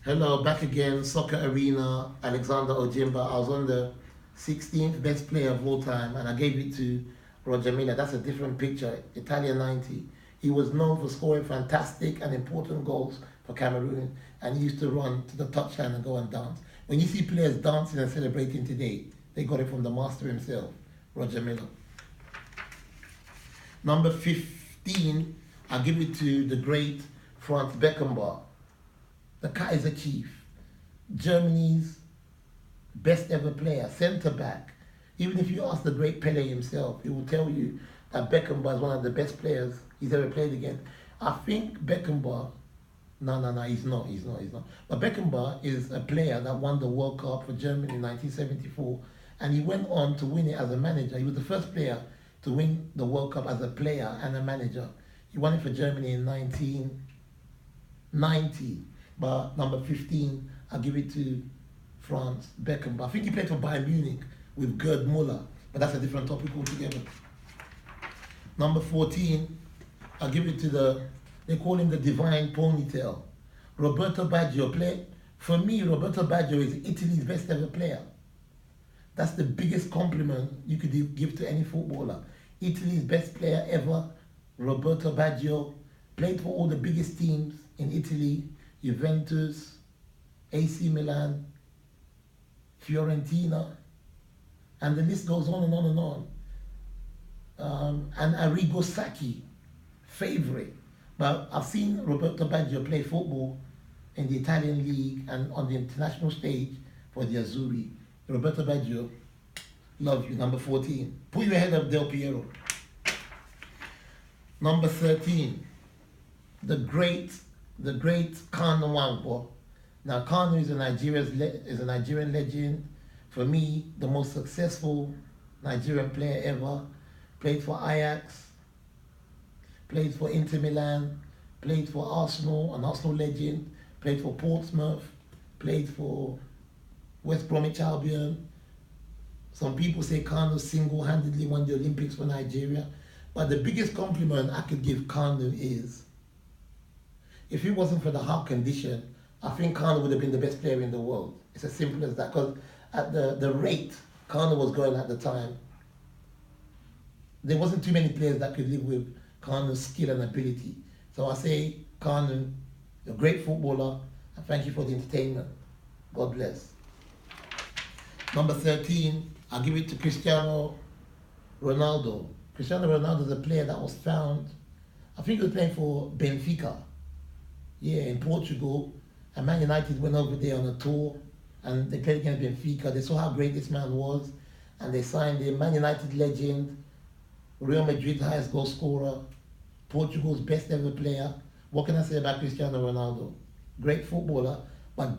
Hello, back again, Soccer Arena, Alexander Ojimba. I was on the 16th best player of all time, and I gave it to Roger Milla. That's a different picture, Italian 90. He was known for scoring fantastic and important goals for Cameroon, and he used to run to the touchline and go and dance. When you see players dancing and celebrating today, they got it from the master himself, Roger Milla. Number 15, I'll give it to the great Franz Beckenbauer, the Kaiser Chief, Germany's best ever player, centre back. Even if you ask the great Pele himself, he will tell you that Beckenbauer is one of the best players he's ever played against. I think Beckenbauer, no, he's not. But Beckenbauer is a player that won the World Cup for Germany in 1974, and he went on to win it as a manager. He was the first player to win the World Cup as a player and a manager. He won it for Germany in 1990. But number 15, I'll give it to Franz Beckenbauer. I think he played for Bayern Munich with Gerd Muller, but that's a different topic altogether. Number 14, I'll give it to they call him the divine ponytail. Roberto Baggio played. For me, Roberto Baggio is Italy's best ever player. That's the biggest compliment you could give to any footballer. Italy's best player ever, Roberto Baggio, played for all the biggest teams in Italy, Juventus, AC Milan, Fiorentina, and the list goes on and on and on. And Arrigo Sacchi, favorite. But I've seen Roberto Baggio play football in the Italian league and on the international stage for the Azzurri. Roberto Baggio, love you. Number 14. Put your head up, Del Piero. Number 13, the great Kanu Nwankwo. Now Kanu is a Nigerian legend. For me, the most successful Nigerian player ever. Played for Ajax, played for Inter Milan, played for Arsenal, an Arsenal legend, played for Portsmouth, played for West Bromwich Albion. Some people say Kanu single-handedly won the Olympics for Nigeria. But the biggest compliment I could give Kanu is, if it wasn't for the heart condition, I think Kanu would have been the best player in the world. It's as simple as that. Because at the rate Kanu was going at the time, there wasn't too many players that could live with Kanu's skill and ability. So I say, Kanu, you're a great footballer, and thank you for the entertainment. God bless. Number 13, I'll give it to Cristiano Ronaldo. Cristiano Ronaldo is a player that was found, I think he was playing for Benfica, in Portugal, and Man United went over there on a tour, and they played against Benfica. They saw how great this man was, and they signed him. Man United legend, Real Madrid highest goal scorer, Portugal's best ever player. What can I say about Cristiano Ronaldo? Great footballer, but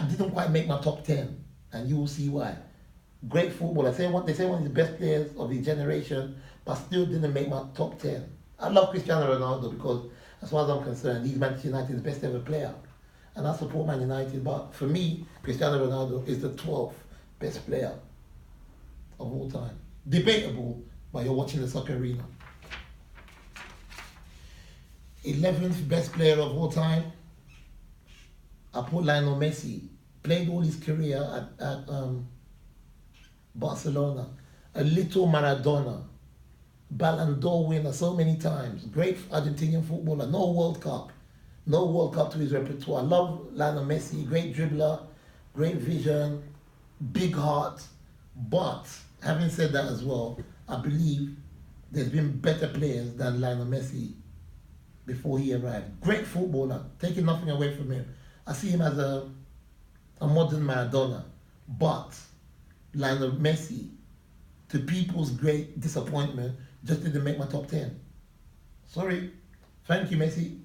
didn't quite make my top 10, and you will see why. Great footballer. They say one of the best players of his generation, but still didn't make my top 10. I love Cristiano Ronaldo because, as far as I'm concerned, he's Manchester United's best ever player. And I support Man United, but for me, Cristiano Ronaldo is the 12th best player of all time. Debatable, but you're watching the Soccer Arena. 11th best player of all time, I put Lionel Messi. Played all his career at Barcelona. A little Maradona. Ballon d'Or winner so many times. Great Argentinian footballer. No World Cup. No World Cup to his repertoire. I love Lionel Messi. Great dribbler. Great vision. Big heart. But, having said that as well, I believe there's been better players than Lionel Messi before he arrived. Great footballer. Taking nothing away from him. I see him as a modern Maradona. But Lionel Messi, to people's great disappointment, just didn't make my top 10. Sorry. Thank you, Messi.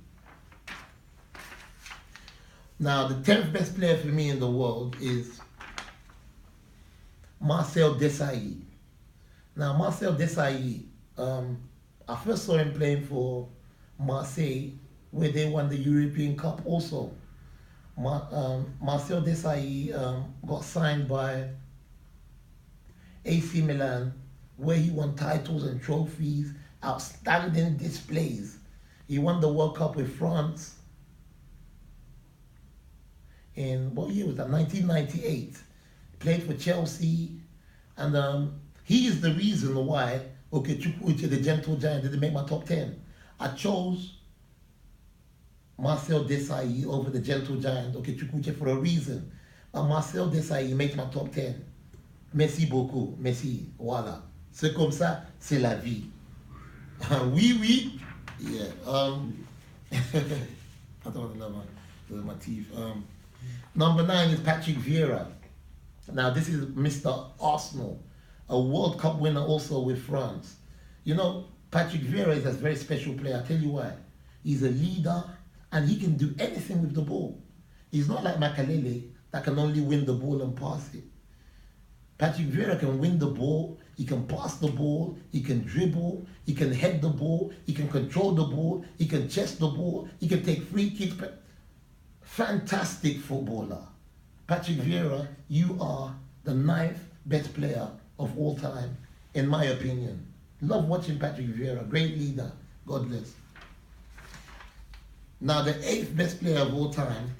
Now, the 10th best player for me in the world is Marcel Desailly. Now, Marcel Desailly, I first saw him playing for Marseille, where they won the European Cup also. Marcel Desailly got signed by AC Milan, where he won titles and trophies, outstanding displays. He won the World Cup with France. in, what year was that? 1998. Played for Chelsea, and he is the reason why Okechukwu, the Gentle Giant, didn't make my top 10. I chose Marcel Desailly over the Gentle Giant, Okechukwu, for a reason. But Marcel Desailly makes my top 10. Merci beaucoup, merci, voilà. C'est comme ça, c'est la vie. Oui, oui. Yeah. I don't know my teeth. Number 9 is Patrick Vieira. Now, this is Mr. Arsenal, a World Cup winner also with France. You know, Patrick Vieira is a very special player. I'll tell you why. He's a leader, and he can do anything with the ball. He's not like Makalele that can only win the ball and pass it. Patrick Vieira can win the ball, he can pass the ball, he can dribble, he can head the ball, he can control the ball, he can chest the ball, he can take free kicks. Fantastic footballer. Patrick Vieira, you are the 9th best player of all time, in my opinion. Love watching Patrick Vieira, great leader, God bless. Now the 8th best player of all time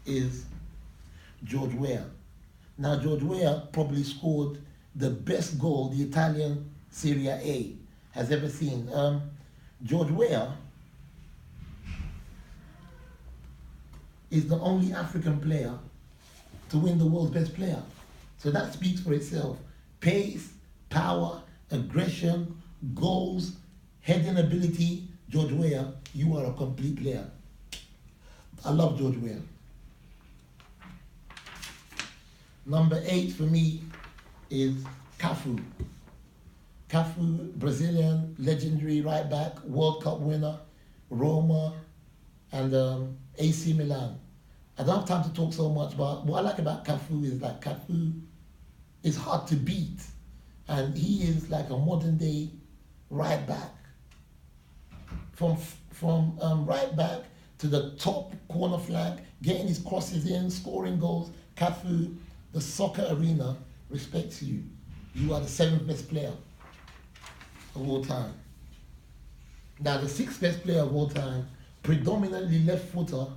is George Weah. Now George Weah probably scored the best goal the Italian Serie A has ever seen. George Weah is the only African player to win the world's best player. So that speaks for itself. Pace, power, aggression, goals, heading ability. George Weah, you are a complete player. I love George Weah. Number 8 for me is Cafu. Cafu, Brazilian, legendary right back, World Cup winner, Roma, and AC Milan. I don't have time to talk so much, but what I like about Cafu is that Cafu is hard to beat, and he is like a modern day right back. From right back to the top corner flag, getting his crosses in, scoring goals. Cafu, the soccer arena respects you. You are the 7th best player of all time. Now the 6th best player of all time, predominantly left footer,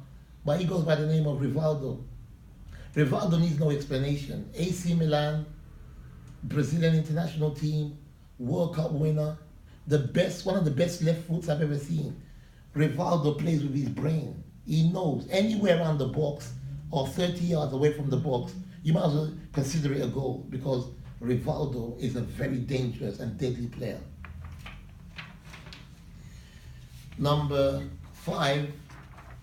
but he goes by the name of Rivaldo. Rivaldo needs no explanation. AC Milan, Brazilian international team, World Cup winner, one of the best left foots I've ever seen. Rivaldo plays with his brain. He knows anywhere around the box or 30 yards away from the box, you might as well consider it a goal, because Rivaldo is a very dangerous and deadly player. Number 5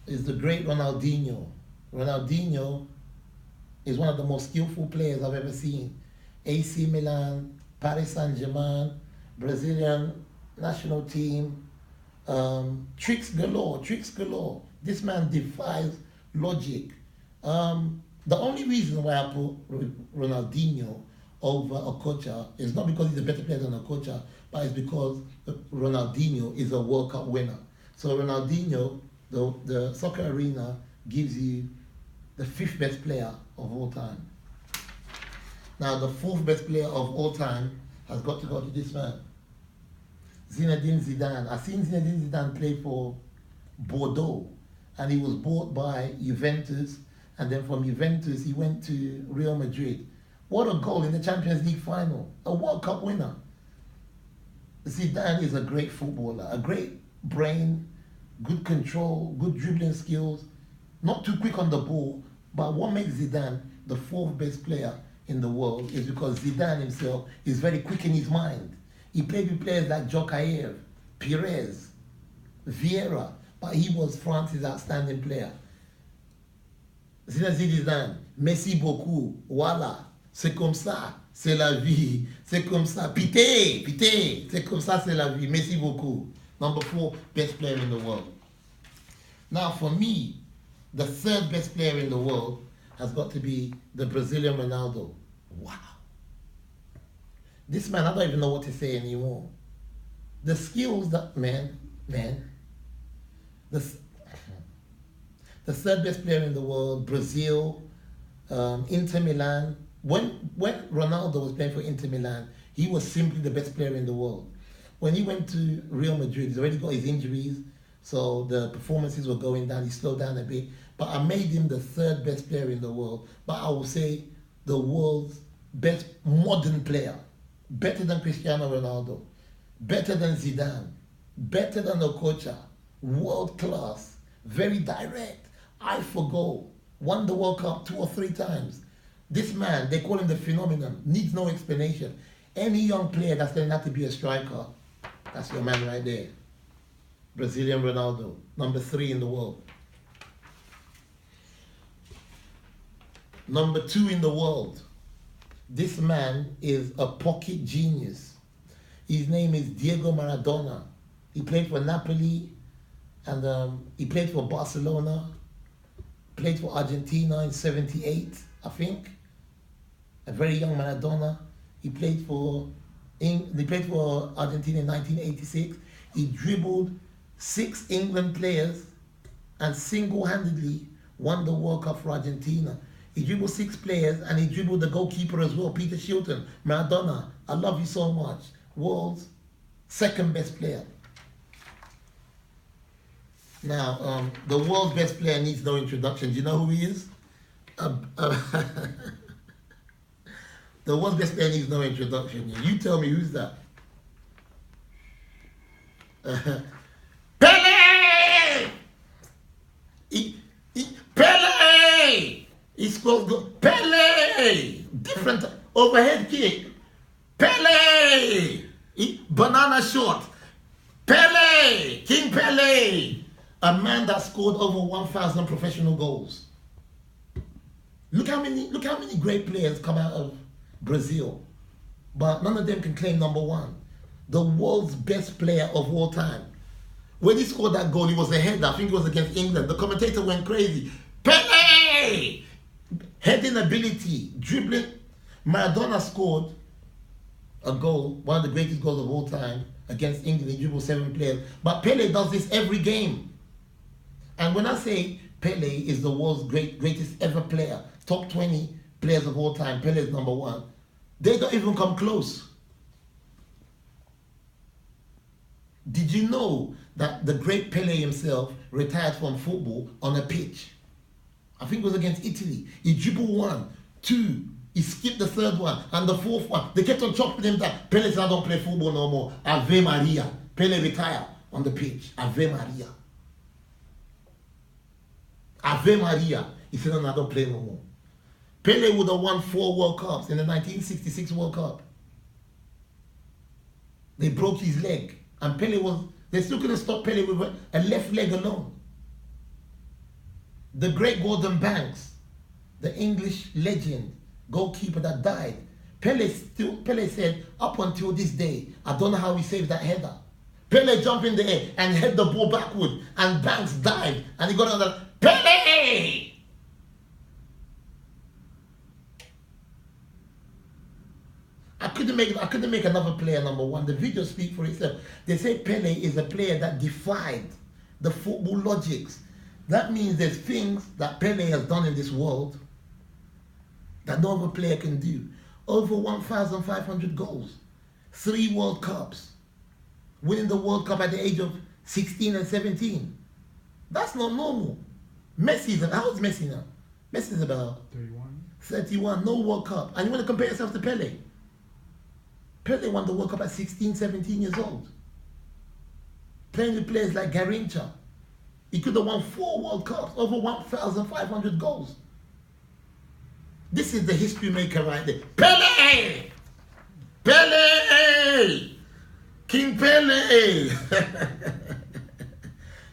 is the great Ronaldinho. Ronaldinho is one of the most skillful players I've ever seen. AC Milan, Paris Saint-Germain, Brazilian national team, tricks galore. This man defies logic. The only reason why I put Ronaldinho over Okocha is not because he's a better player than Okocha, but it's because Ronaldinho is a World Cup winner. So Ronaldinho, the soccer arena gives you the 5th best player of all time. Now the 4th best player of all time has got to go to this man, Zinedine Zidane. I've seen Zinedine Zidane play for Bordeaux, and he was bought by Juventus, and then from Juventus he went to Real Madrid. What a goal in the Champions League final, a World Cup winner. Zidane is a great footballer, a great brain, good control, good dribbling skills, not too quick on the ball, but what makes Zidane the 4th best player in the world is because Zidane himself is very quick in his mind. He played with players like Djokaev, Pires, Vieira, but he was France's outstanding player. Zinedine Zidane, merci beaucoup, voilà, c'est comme ça, c'est la vie, c'est comme ça, pité, c'est comme ça, c'est la vie, merci beaucoup. Number 4 best player in the world. Now for me, the 3rd best player in the world has got to be the Brazilian Ronaldo. Wow. This man, I don't even know what to say anymore. The skills that, the 3rd best player in the world, Brazil, Inter Milan. When Ronaldo was playing for Inter Milan, he was simply the best player in the world. When he went to Real Madrid, he's already got his injuries, so the performances were going down. He slowed down a bit. but I made him the third best player in the world. But I will say the world's best modern player, better than Cristiano Ronaldo, better than Zidane, better than Okocha, world class, very direct, eye for goal, won the World Cup 2 or 3 times. This man, they call him the phenomenon, needs no explanation. Any young player that's going to have to be a striker, that's your man right there. Brazilian Ronaldo, number 3 in the world. Number 2 in the world. This man is a pocket genius. His name is Diego Maradona. He played for Napoli, and he played for Barcelona, played for Argentina in '78, I think. A very young Maradona. He played for Argentina in 1986. He dribbled 6 England players and single-handedly won the World Cup for Argentina. He dribbled 6 players and he dribbled the goalkeeper as well, Peter Shilton. Maradona, I love you so much. World's second best player. Now, the world's best player needs no introduction. Do you know who he is? The world's best player needs no introduction. You tell me, who's that? Pele! Pele! He scores goal. Pele! Different overhead kick. Pele! Banana shot. Pele! King Pele! A man that scored over 1,000 professional goals. Look how many great players come out of Brazil, but none of them can claim number 1. The world's best player of all time. When he scored that goal, it was a header. I think it was against England. The commentator went crazy. Pele! Heading ability, dribbling. Maradona scored a goal, one of the greatest goals of all time, against England. He dribbled 7 players. But Pele does this every game. And when I say Pele is the world's greatest ever player, top 20 players of all time, Pele is number 1, they don't even come close. Did you know that the great Pele himself retired from football on a pitch? I think it was against Italy. He dribbled 1, 2, he skipped the 3rd one, and the 4th one. They kept on chopping him down. Pele said, I don't play football no more. Ave Maria. Pele retired on the pitch. Ave Maria. Ave Maria. He said, no, I don't play no more. Pele would have won 4 World Cups in the 1966 World Cup. They broke his leg. And they still couldn't stop Pele with a left leg alone. The great Gordon Banks, the English legend, goalkeeper that died. Pele said, up until this day, I don't know how he saved that header. Pele jumped in the air and hit the ball backward, and Banks dived, and he got on the Pele! I couldn't make another player number 1. The video speaks for itself. They say Pele is a player that defied the football logics. That means there's things that Pele has done in this world that no other player can do. Over 1,500 goals, 3 World Cups, winning the World Cup at the age of 16 and 17. That's not normal. How old is Messi now? Messi's about 31, no World Cup. And you want to compare yourself to Pele? Pele won the World Cup at 16, 17 years old. Playing with players like Garrincha. He could have won 4 World Cups, over 1,500 goals. This is the history maker right there. Pele! Pele! King Pele!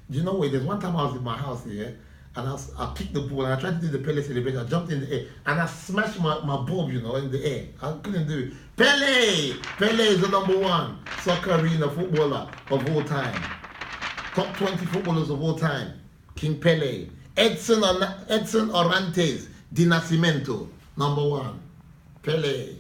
Do you know what? There's one time I was in my house here, and I kicked the ball, and I tried to do the Pele celebration. I jumped in the air, and I smashed my bulb, in the air. I couldn't do it. Pele! Pele is the number 1 soccer arena footballer of all time. Top 20 footballers of all time. King Pele. Edson Orantes Di Nascimento, number 1. Pele.